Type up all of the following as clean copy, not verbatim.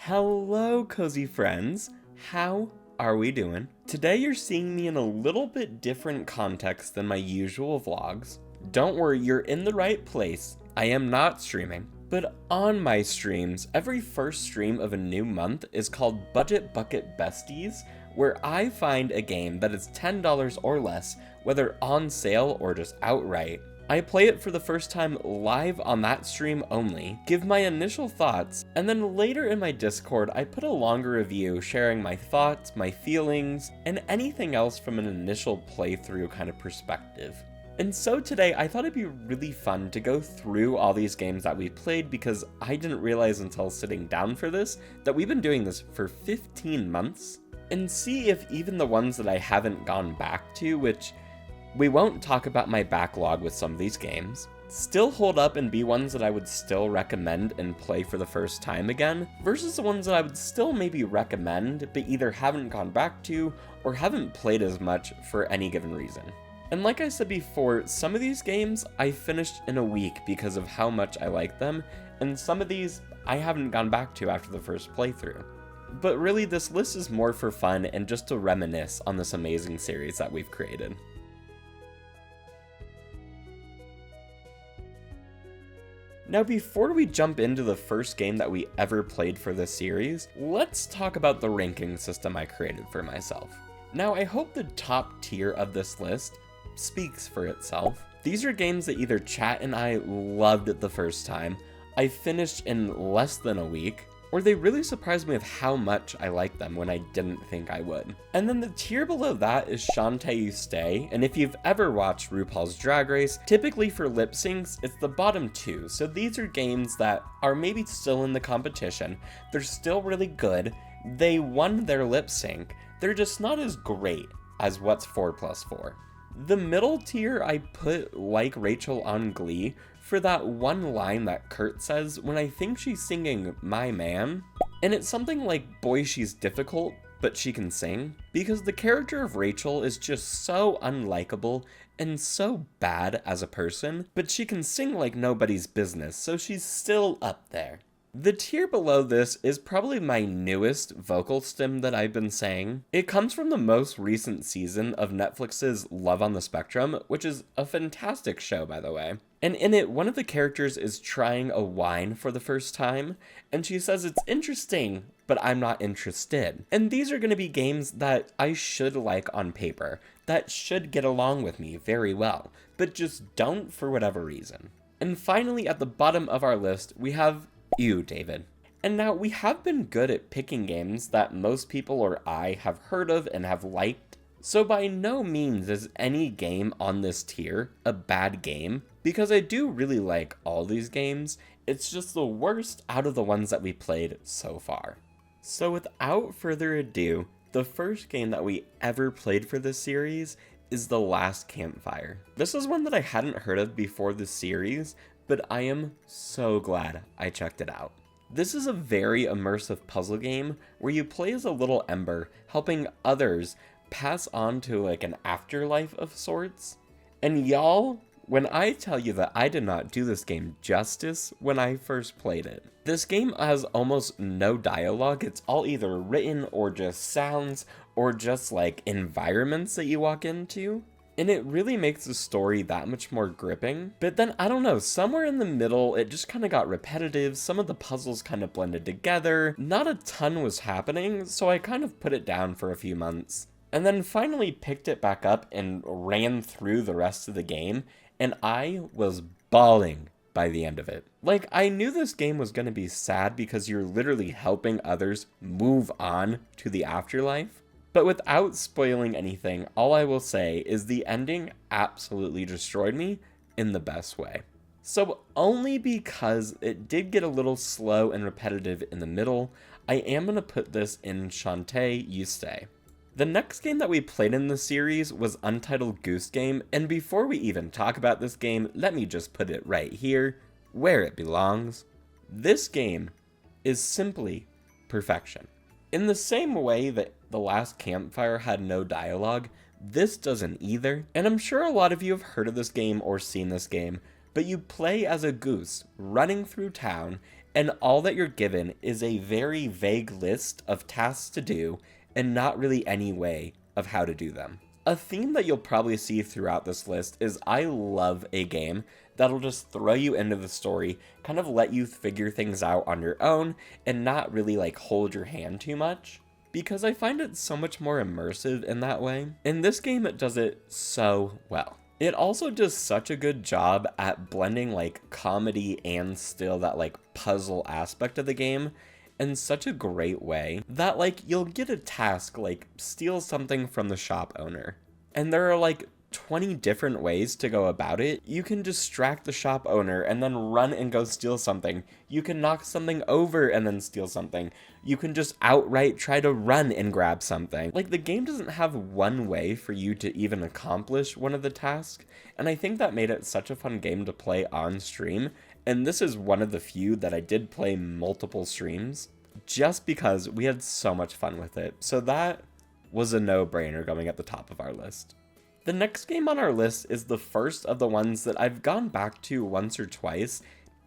Hello, cozy friends. How are we doing? Today you're seeing me in a little bit different context than my usual vlogs. Don't worry, you're in the right place. I am not streaming. But on my streams, every first stream of a new month is called Budget Bucket Besties, where I find a game that is $10 or less, whether on sale or just outright. I play it for the first time live on that stream only, give my initial thoughts, and then later in my Discord I put a longer review sharing my thoughts, my feelings, and anything else from an initial playthrough kind of perspective. And so today I thought it'd be really fun to go through all these games that we played because I didn't realize until sitting down for this that we've been doing this for 15 months, and see if even the ones that I haven't gone back to, which we won't talk about my backlog with some of these games, still hold up and be ones that I would still recommend and play for the first time again, versus the ones that I would still maybe recommend, but either haven't gone back to or haven't played as much for any given reason. And like I said before, some of these games I finished in a week because of how much I like them, and some of these I haven't gone back to after the first playthrough. But really, this list is more for fun and just to reminisce on this amazing series that we've created. Now, before we jump into the first game that we ever played for this series, let's talk about the ranking system I created for myself. Now, I hope the top tier of this list speaks for itself. These are games that either chat and I loved it the first time, I finished in less than a week, or they really surprised me with how much I liked them when I didn't think I would. And then the tier below that is Shantae You Stay, and if you've ever watched RuPaul's Drag Race, typically for lip syncs, it's the bottom two. So these are games that are maybe still in the competition, they're still really good, they won their lip sync, they're just not as great as what's 4+4. The middle tier I put Like Rachel on Glee for that one line that Kurt says when I think she's singing My Man, and it's something like, boy, she's difficult, but she can sing, because the character of Rachel is just so unlikable and so bad as a person, but she can sing like nobody's business, so she's still up there. The tier below this is probably my newest vocal stim that I've been saying. It comes from the most recent season of Netflix's Love on the Spectrum, which is a fantastic show, by the way. And in it, one of the characters is trying a wine for the first time, and she says it's interesting, but I'm not interested. And these are going to be games that I should like on paper, that should get along with me very well, but just don't for whatever reason. And finally, at the bottom of our list, we have You, David. And now, we have been good at picking games that most people or I have heard of and have liked, so by no means is any game on this tier a bad game, because I do really like all these games, it's just the worst out of the ones that we played so far. So without further ado, the first game that we ever played for this series is The Last Campfire. This is one that I hadn't heard of before this series, but I am so glad I checked it out. This is a very immersive puzzle game where you play as a little ember, helping others pass on to like an afterlife of sorts. And y'all, when I tell you that I did not do this game justice when I first played it. This game has almost no dialogue, it's all either written or just sounds, or just like environments that you walk into. And it really makes the story that much more gripping. But then, I don't know, somewhere in the middle, it just kind of got repetitive, some of the puzzles kind of blended together, not a ton was happening, so I kind of put it down for a few months. And then finally picked it back up and ran through the rest of the game, and I was bawling by the end of it. Like, I knew this game was going to be sad because you're literally helping others move on to the afterlife. But without spoiling anything, all I will say is the ending absolutely destroyed me in the best way. So only because it did get a little slow and repetitive in the middle, I am going to put this in Shantae You Stay. The next game that we played in the series was Untitled Goose Game, and before we even talk about this game, let me just put it right here, where it belongs. This game is simply perfection. In the same way that The Last Campfire had no dialogue, this doesn't either, and I'm sure a lot of you have heard of this game or seen this game, but you play as a goose running through town, and all that you're given is a very vague list of tasks to do and not really any way of how to do them. A theme that you'll probably see throughout this list is I love a game that'll just throw you into the story, kind of let you figure things out on your own, and not really like hold your hand too much, because I find it so much more immersive in that way. In this game, it does it so well. It also does such a good job at blending like comedy and still that like puzzle aspect of the game in such a great way that like you'll get a task like steal something from the shop owner, and there are like 20 different ways to go about it. You can distract the shop owner and then run and go steal something. You can knock something over and then steal something. You can just outright try to run and grab something. Like, the game doesn't have one way for you to even accomplish one of the tasks, and I think that made it such a fun game to play on stream, and this is one of the few that I did play multiple streams, just because we had so much fun with it. So that was a no-brainer going at the top of our list. The next game on our list is the first of the ones that I've gone back to once or twice,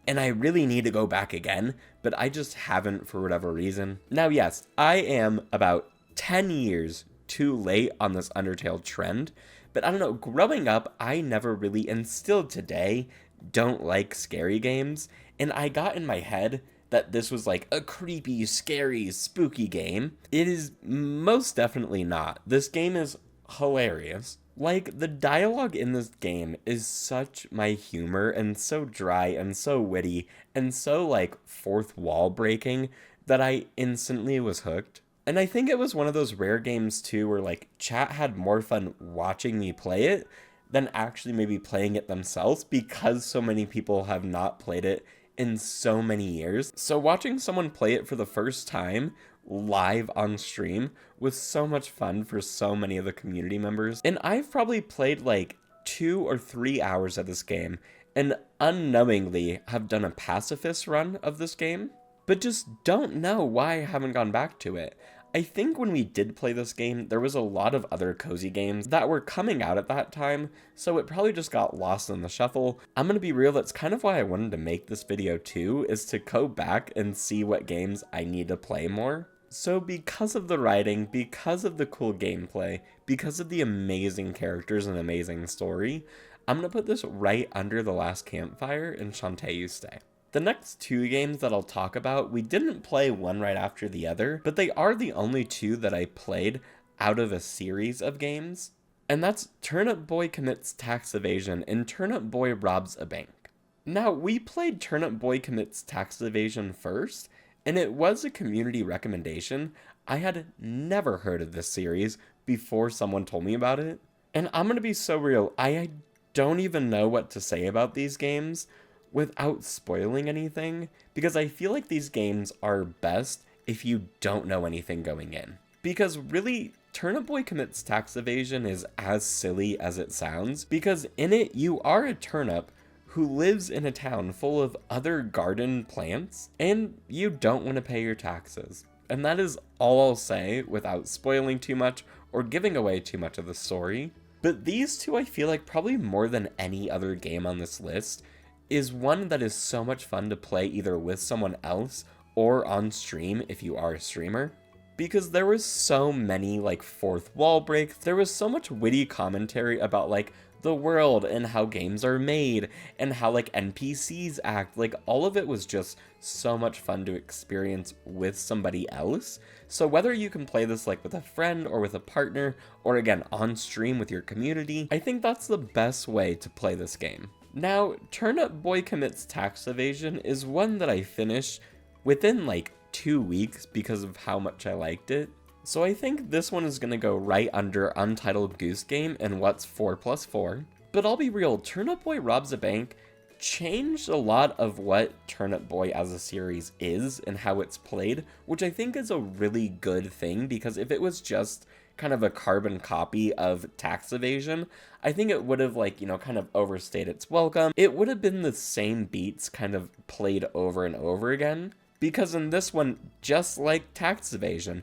and I really need to go back again, but I just haven't for whatever reason. Now, yes, I am about 10 years too late on this Undertale trend, but I don't know, growing up, I never really, and still today, don't like scary games, and I got in my head that this was like a creepy, scary, spooky game. It is most definitely not. This game is hilarious. Like, the dialogue in this game is such my humor, and so dry and so witty and so like fourth wall breaking that I instantly was hooked. And I think it was one of those rare games too where like chat had more fun watching me play it than actually maybe playing it themselves, because so many people have not played it in so many years. So watching someone play it for the first time live on stream was so much fun for so many of the community members. And I've probably played like 2 or 3 hours of this game and unknowingly have done a pacifist run of this game, but just don't know why I haven't gone back to it. I think when we did play this game, there was a lot of other cozy games that were coming out at that time, so it probably just got lost in the shuffle. I'm gonna be real, that's kind of why I wanted to make this video too, is to go back and see what games I need to play more. So because of the writing, because of the cool gameplay, because of the amazing characters and amazing story, I'm gonna put this right under The Last Campfire and Shantae You Stay. The next 2 games that I'll talk about, we didn't play one right after the other, but they are the only 2 that I played out of a series of games, and that's Turnip Boy Commits Tax Evasion and Turnip Boy Robs a Bank. Now, we played Turnip Boy Commits Tax Evasion first, and it was a community recommendation. I had never heard of this series before someone told me about it, and I'm gonna be so real, I don't even know what to say about these games without spoiling anything, because I feel like these games are best if you don't know anything going in. Because really, Turnip Boy Commits Tax Evasion is as silly as it sounds, because in it, you are a turnip who lives in a town full of other garden plants, and you don't want to pay your taxes. And that is all I'll say without spoiling too much or giving away too much of the story. But these 2, I feel like probably more than any other game on this list, is one that is so much fun to play either with someone else or on stream if you are a streamer. Because there was so many like fourth wall breaks, there was so much witty commentary about like the world and how games are made and how like NPCs act. Like, all of it was just so much fun to experience with somebody else. So whether you can play this like with a friend or with a partner, or again on stream with your community, I think that's the best way to play this game. Now, Turnip Boy Commits Tax Evasion is one that I finished within like 2 weeks because of how much I liked it. So I think this one is going to go right under Untitled Goose Game and What's 4+4. But I'll be real, Turnip Boy Robs a Bank changed a lot of what Turnip Boy as a series is and how it's played, which I think is a really good thing, because if it was just kind of a carbon copy of Tax Evasion, I think it would have like, you know, kind of overstayed its welcome. It would have been the same beats kind of played over and over again, because in this one, just like Tax Evasion,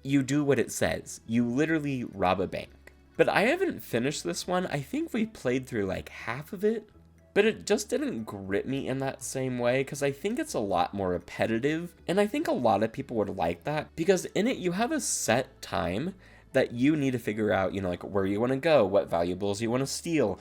you do what it says. You literally rob a bank. But I haven't finished this one. I think we played through like half of it. but it just didn't grip me in that same way because I think it's a lot more repetitive, and I think a lot of people would like that because in it you have a set time that you need to figure out, like where you want to go, what valuables you want to steal,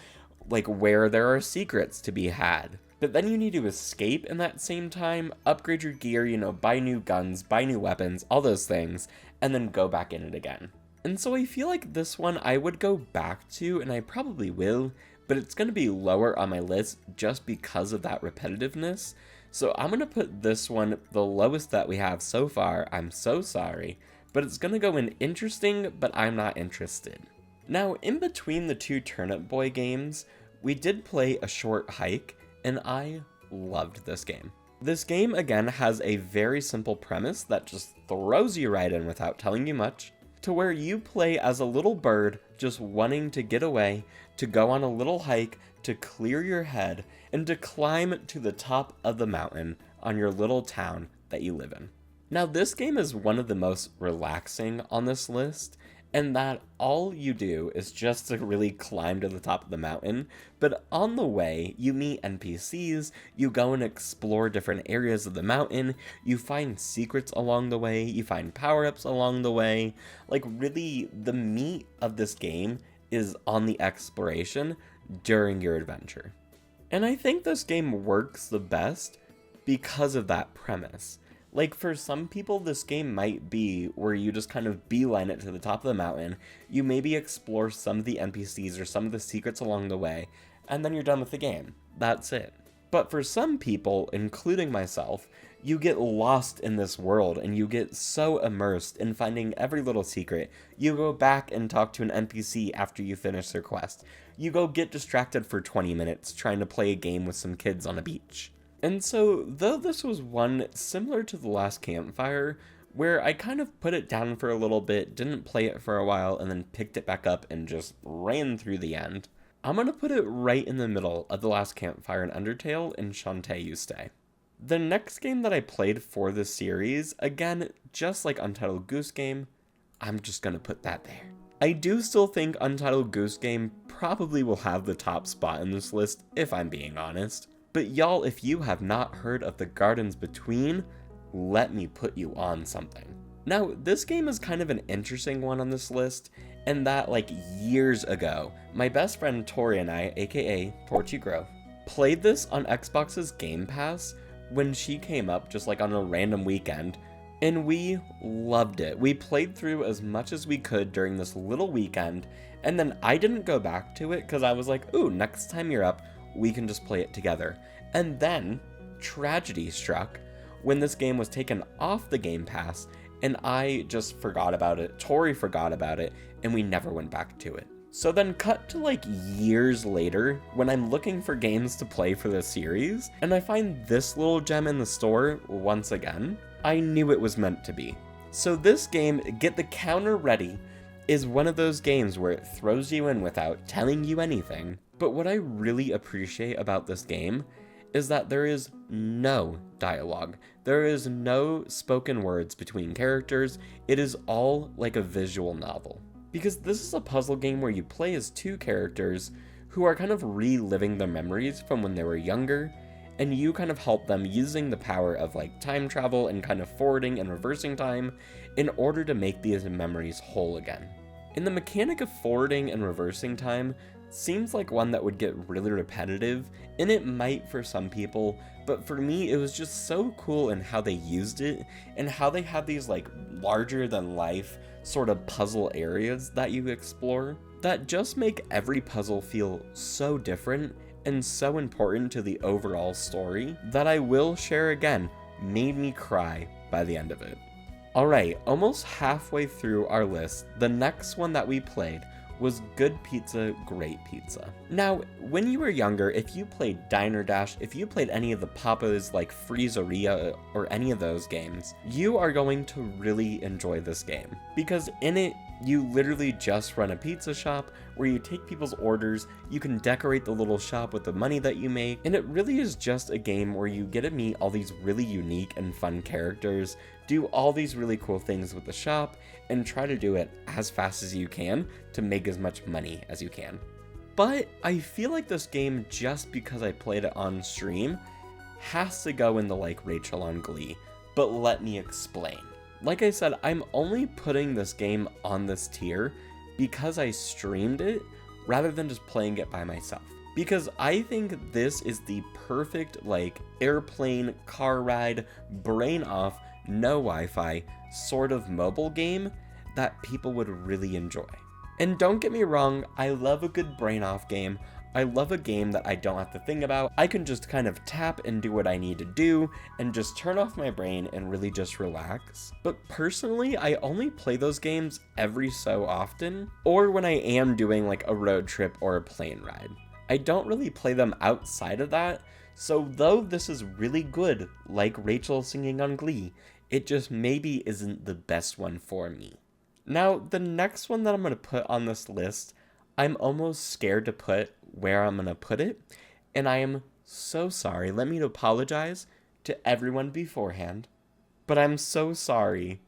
like where there are secrets to be had. But then you need to escape in that same time, upgrade your gear, buy new guns, buy new weapons, all those things, and then go back in it again. And so I feel like this one I would go back to, and I probably will, but it's going to be lower on my list just because of that repetitiveness. So I'm going to put this one the lowest that we have so far. I'm so sorry, but it's going to go in interesting, but I'm not interested. Now, in between the two Turnip Boy games, we did play A Short Hike, and I loved this game. This game, again, has a very simple premise that just throws you right in without telling you much, to where you play as a little bird just wanting to get away, to go on a little hike, to clear your head, and to climb to the top of the mountain on your little town that you live in. Now, this game is one of the most relaxing on this list, and that all you do is just to really climb to the top of the mountain, but on the way, you meet NPCs, you go and explore different areas of the mountain, you find secrets along the way, you find power-ups along the way. Like, really, the meat of this game is on the exploration during your adventure. And I think this game works the best because of that premise. Like, for some people, this game might be where you just kind of beeline it to the top of the mountain, you maybe explore some of the NPCs or some of the secrets along the way, and then you're done with the game. That's it. But for some people, including myself, you get lost in this world and you get so immersed in finding every little secret. You go back and talk to an NPC after you finish their quest. You go get distracted for 20 minutes trying to play a game with some kids on a beach. And so, though this was one similar to the last Campfire, where I kind of put it down for a little bit, didn't play it for a while, and then picked it back up and just ran through the end, I'm gonna put it right in the middle of the last Campfire and Undertale and Shantae You Stay. The next game that I played for this series, again, just like Untitled Goose Game, I'm just gonna put that there. I do still think Untitled Goose Game probably will have the top spot in this list, if I'm being honest. But y'all, if you have not heard of The Gardens Between, let me put you on something. Now, this game is kind of an interesting one on this list, in that, like, years ago, my best friend Tori and I, aka Torchie played this on Xbox's Game Pass when she came up just like on a random weekend, and we loved it. We played through as much as we could during this little weekend, and then I didn't go back to it because I was like, ooh, next time you're up, we can just play it together. And then tragedy struck when this game was taken off the Game Pass, and I just forgot about it, Tori forgot about it, and we never went back to it. So then cut to like years later, when I'm looking for games to play for this series, and I find this little gem in the store once again, I knew it was meant to be. So this game, get the counter ready, is one of those games where it throws you in without telling you anything. But what I really appreciate about this game is that there is no dialogue. There is no spoken words between characters. It is all like a visual novel. Because this is a puzzle game where you play as two characters who are kind of reliving their memories from when they were younger, and you kind of help them using the power of like time travel and kind of forwarding and reversing time in order to make these memories whole again. And the mechanic of forwarding and reversing time seems like one that would get really repetitive, and it might for some people, but for me it was just so cool in how they used it, and how they have these like larger than life sort of puzzle areas that you explore that just make every puzzle feel so different and so important to the overall story that I will share again, made me cry by the end of it. Alright, almost halfway through our list, the next one that we played was Good Pizza, Great Pizza. Now, when you were younger, if you played Diner Dash, if you played any of the Papa's like Freezeria or any of those games, you are going to really enjoy this game. Because in it, you literally just run a pizza shop where you take people's orders, you can decorate the little shop with the money that you make, and it really is just a game where you get to meet all these really unique and fun characters, do all these really cool things with the shop, and try to do it as fast as you can to make as much money as you can. But I feel like this game, just because I played it on stream, has to go in the like Rachel on Glee. But let me explain. Like I said, I'm only putting this game on this tier because I streamed it rather than just playing it by myself. Because I think this is the perfect like airplane, car ride, brain off, no Wi-Fi sort of mobile game that people would really enjoy. And don't get me wrong, I love a good brain off game. I love a game that I don't have to think about. I can just kind of tap and do what I need to do and just turn off my brain and really just relax. But personally, I only play those games every so often, or when I am doing like a road trip or a plane ride. I don't really play them outside of that, so though this is really good, like Rachel singing on Glee, it just maybe isn't the best one for me. Now, the next one that I'm going to put on this list, I'm almost scared to put where I'm going to put it, and I am so sorry. Let me apologize to everyone beforehand, but I'm so sorry.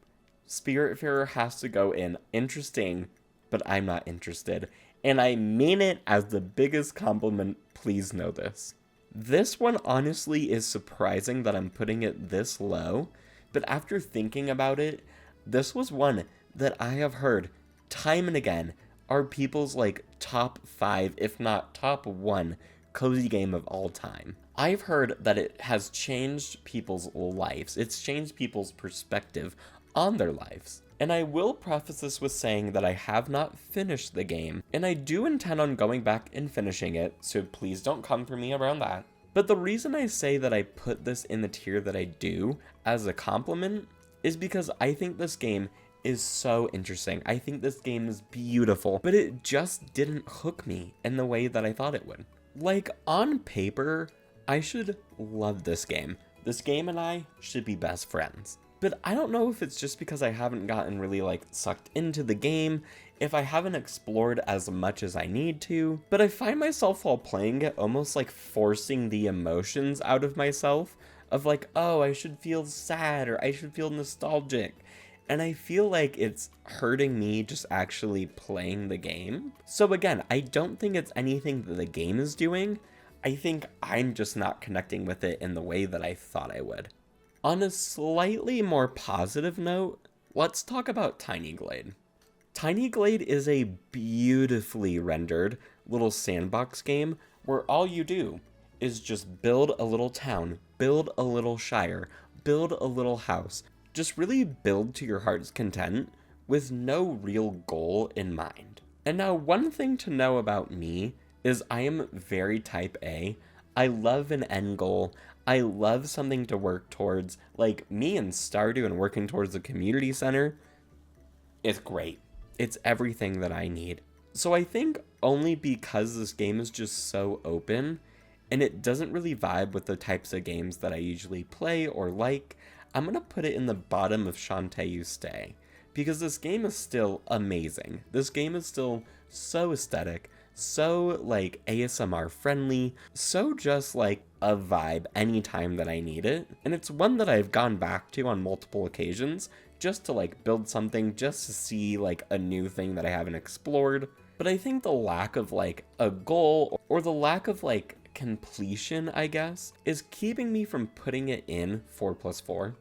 Spiritfarer has to go in. Interesting, but I'm not interested, and I mean it as the biggest compliment, please know this. This one honestly is surprising that I'm putting it this low, but after thinking about it, this was one that I have heard time and again are people's like top 5, if not top 1, cozy game of all time. I've heard that it has changed people's lives. It's changed people's perspective on their lives. And I will preface this with saying that I have not finished the game, and I do intend on going back and finishing it, so please don't come for me around that. But the reason I say that I put this in the tier that I do as a compliment is because I think this game is so interesting. I think this game is beautiful, but it just didn't hook me in the way that I thought it would. Like, on paper, I should love this game. This game and I should be best friends. But I don't know if it's just because I haven't gotten really like sucked into the game, if I haven't explored as much as I need to, but I find myself while playing it almost like forcing the emotions out of myself of like, oh, I should feel sad or I should feel nostalgic. And I feel like it's hurting me just actually playing the game. So again, I don't think it's anything that the game is doing. I think I'm just not connecting with it in the way that I thought I would. On a slightly more positive note, let's talk about Tiny Glade. Tiny Glade is a beautifully rendered little sandbox game where all you do is just build a little town, build a little shire, build a little house. Just really build to your heart's content with no real goal in mind. And now one thing to know about me is I am very type A. I love an end goal. I love something to work towards. Like me and Stardew and working towards the community center, it's great. It's everything that I need. So I think only because this game is just so open and it doesn't really vibe with the types of games that I usually play or like, I'm going to put it in the bottom of Shantae You Stay, because this game is still amazing. This game is still so aesthetic, so like ASMR friendly, so just like a vibe anytime that I need it. And it's one that I've gone back to on multiple occasions just to like build something, just to see like a new thing that I haven't explored. But I think the lack of like a goal or the lack of like completion, I guess, is keeping me from putting it in 4+4.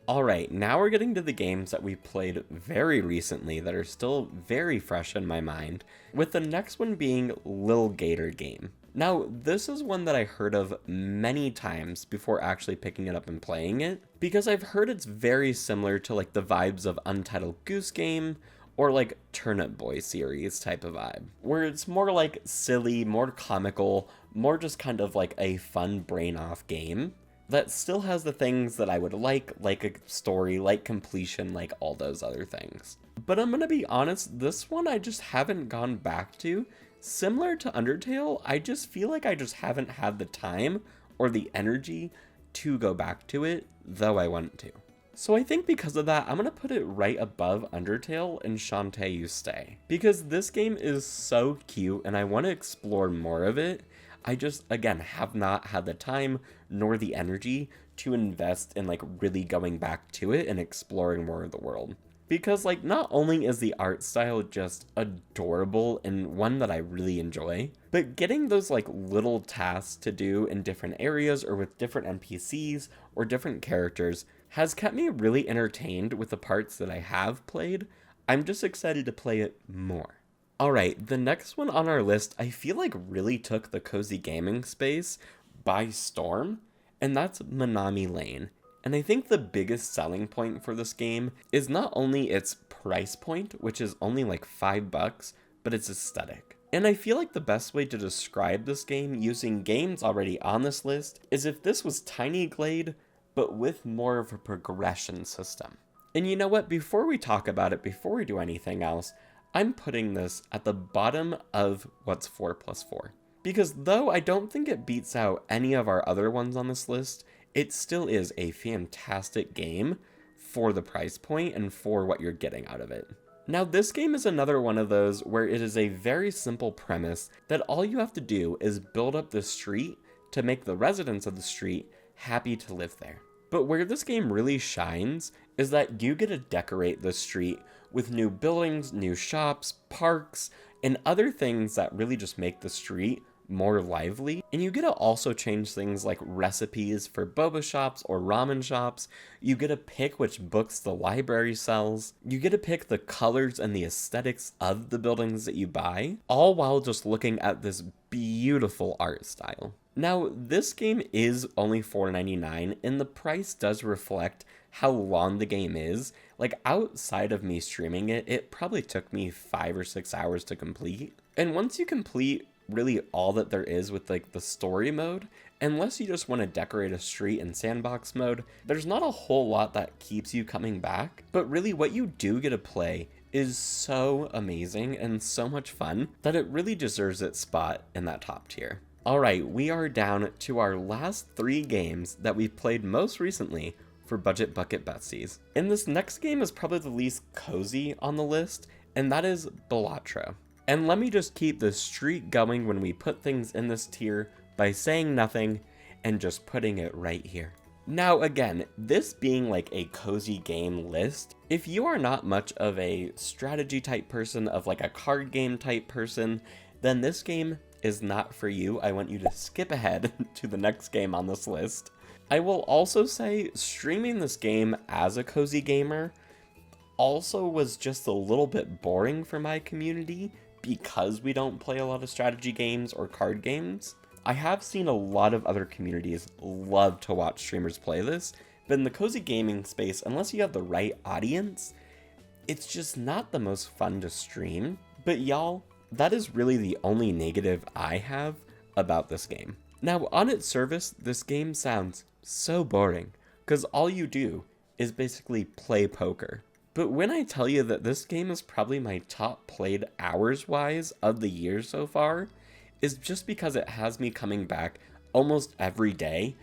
Alright, now we're getting to the games that we played very recently that are still very fresh in my mind, with the next one being Lil Gator Game. Now, this is one that I heard of many times before actually picking it up and playing it, because I've heard it's very similar to like the vibes of Untitled Goose Game, or like Turnip Boy series type of vibe, where it's more like silly, more comical, more just kind of like a fun brain-off game that still has the things that I would like a story, like completion, like all those other things. But I'm gonna be honest, this one I just haven't gone back to. Similar to Undertale, I just feel like I just haven't had the time or the energy to go back to it, though I want to. So I think because of that, I'm gonna put it right above Undertale and Shantae You Stay, because this game is so cute and I want to explore more of it. I just, again, have not had the time nor the energy to invest in like really going back to it and exploring more of the world. Because like not only is the art style just adorable and one that I really enjoy, but getting those like little tasks to do in different areas or with different NPCs or different characters has kept me really entertained with the parts that I have played. I'm just excited to play it more. Alright, the next one on our list I feel like really took the cozy gaming space by storm, and that's Monami Lane. And I think the biggest selling point for this game is not only its price point, which is only like $5, but its aesthetic. And I feel like the best way to describe this game using games already on this list is if this was Tiny Glade, but with more of a progression system. And you know what, before we talk about it, before we do anything else, I'm putting this at the bottom of what's 4+4. Because though I don't think it beats out any of our other ones on this list, it still is a fantastic game for the price point and for what you're getting out of it. Now this game is another one of those where it is a very simple premise that all you have to do is build up the street to make the residents of the street happy to live there. But where this game really shines is that you get to decorate the street with new buildings, new shops, parks, and other things that really just make the street more lively. And you get to also change things like recipes for boba shops or ramen shops. You get to pick which books the library sells. You get to pick the colors and the aesthetics of the buildings that you buy, all while just looking at this beautiful art style. Now, this game is only $4.99, and the price does reflect how long the game is. Like, outside of me streaming it, it probably took me 5 or 6 hours to complete. And once you complete really all that there is with like the story mode, unless you just want to decorate a street in sandbox mode, there's not a whole lot that keeps you coming back. But really what you do get to play is so amazing and so much fun that it really deserves its spot in that top tier. Alright, we are down to our last 3 games that we've played most recently for Budget Bucket Besties. And this next game is probably the least cozy on the list, and that is Balatro. And let me just keep the streak going when we put things in this tier by saying nothing and just putting it right here. Now again, this being like a cozy game list, if you are not much of a strategy type person, of like a card game type person, then this game is not for you. I want you to skip ahead to the next game on this list. I will also say streaming this game as a cozy gamer also was just a little bit boring for my community because we don't play a lot of strategy games or card games. I have seen a lot of other communities love to watch streamers play this, but in the cozy gaming space, unless you have the right audience, it's just not the most fun to stream. But y'all, that is really the only negative I have about this game. Now, on its surface, this game sounds so boring, because all you do is basically play poker. But when I tell you that this game is probably my top played hours-wise of the year so far, is just because it has me coming back almost every day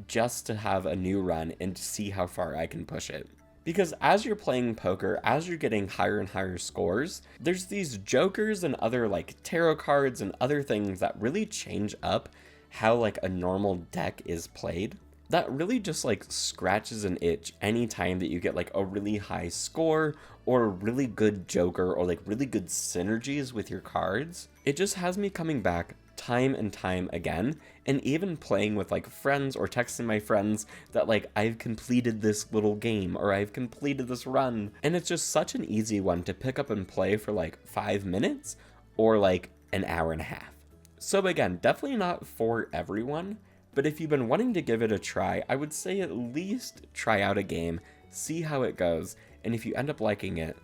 just to have a new run and to see how far I can push it. Because as you're playing poker, as you're getting higher and higher scores, there's these jokers and other like tarot cards and other things that really change up how like a normal deck is played. That really just like scratches an itch anytime that you get like a really high score or a really good joker or like really good synergies with your cards. It just has me coming back time and time again, and even playing with like friends or texting my friends that like I've completed this little game or I've completed this run, and it's just such an easy one to pick up and play for like 5 minutes or like an hour and a half. So again, definitely not for everyone, but if you've been wanting to give it a try, I would say at least try out a game, see how it goes, and if you end up liking it,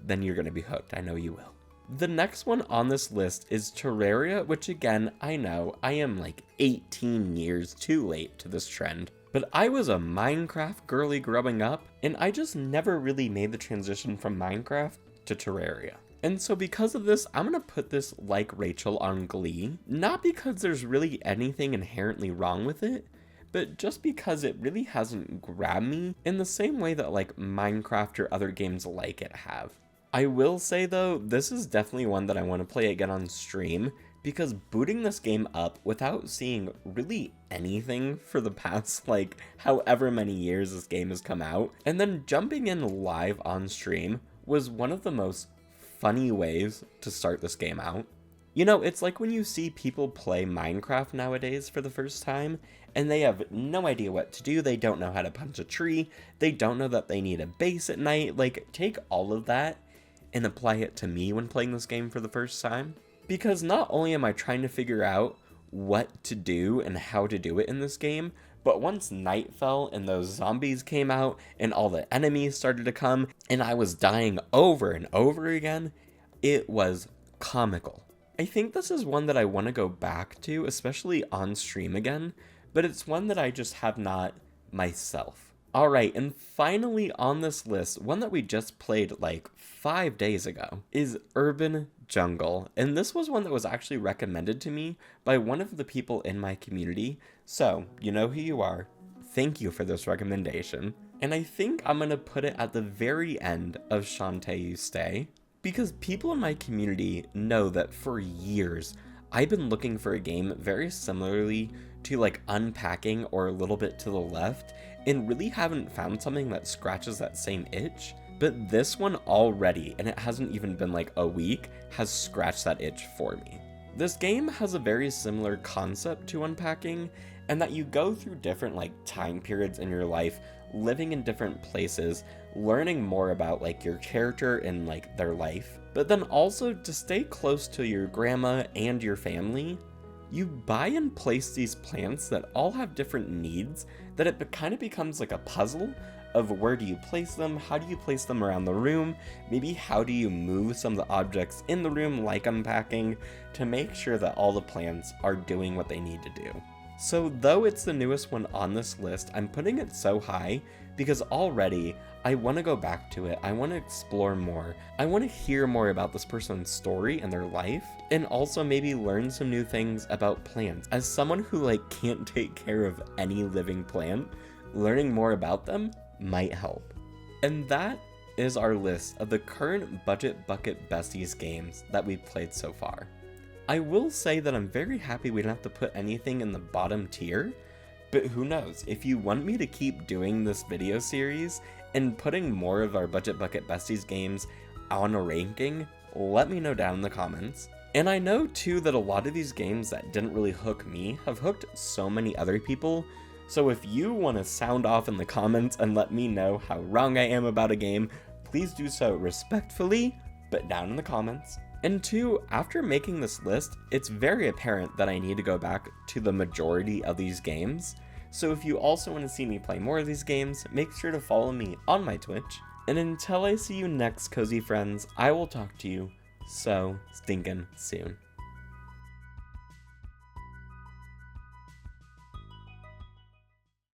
then you're going to be hooked. I know you will. The next one on this list is Terraria, which again, I know I am like 18 years too late to this trend, but I was a Minecraft girly growing up, and I just never really made the transition from Minecraft to Terraria. And so because of this, I'm going to put this like Rachel on Glee, not because there's really anything inherently wrong with it, but just because it really hasn't grabbed me in the same way that like Minecraft or other games like it have. I will say though, this is definitely one that I want to play again on stream because booting this game up without seeing really anything for the past, like, however many years this game has come out, and then jumping in live on stream was one of the most funny ways to start this game out. You know, it's like when you see people play Minecraft nowadays for the first time, and they have no idea what to do, they don't know how to punch a tree, they don't know that they need a base at night. Like, take all of that and apply it to me when playing this game for the first time. Because not only am I trying to figure out what to do and how to do it in this game, but once night fell and those zombies came out and all the enemies started to come and I was dying over and over again, it was comical. I think this is one that I want to go back to, especially on stream again, but it's one that I just have not myself. Alright, and finally on this list, one that we just played like 5 days ago, is Urban Jungle, and this was one that was actually recommended to me by one of the people in my community, so you know who you are. Thank you for this recommendation. And I think I'm gonna put it at the very end of Shantae You Stay, because people in my community know that for years I've been looking for a game very similarly to like Unpacking or A Little Bit to the Left, and really haven't found something that scratches that same itch. But this one already, and it hasn't even been like a week, has scratched that itch for me. This game has a very similar concept to Unpacking, and that you go through different like time periods in your life, living in different places, learning more about like your character and like their life. But then also, to stay close to your grandma and your family, you buy and place these plants that all have different needs, that it kind of becomes like a puzzle of where do you place them, how do you place them around the room, maybe how do you move some of the objects in the room like Unpacking to make sure that all the plants are doing what they need to do. So though it's the newest one on this list, I'm putting it so high because already I want to go back to it, I want to explore more, I want to hear more about this person's story and their life, and also maybe learn some new things about plants. As someone who like can't take care of any living plant, learning more about them might help. And that is our list of the current Budget Bucket Besties games that we've played so far. I will say that I'm very happy we don't have to put anything in the bottom tier, but who knows, if you want me to keep doing this video series and putting more of our Budget Bucket Besties games on a ranking, let me know down in the comments. And I know too that a lot of these games that didn't really hook me have hooked so many other people, so if you want to sound off in the comments and let me know how wrong I am about a game, please do so respectfully, but down in the comments. And two, after making this list, it's very apparent that I need to go back to the majority of these games. So if you also want to see me play more of these games, make sure to follow me on my Twitch. And until I see you next, cozy friends, I will talk to you so stinkin' soon.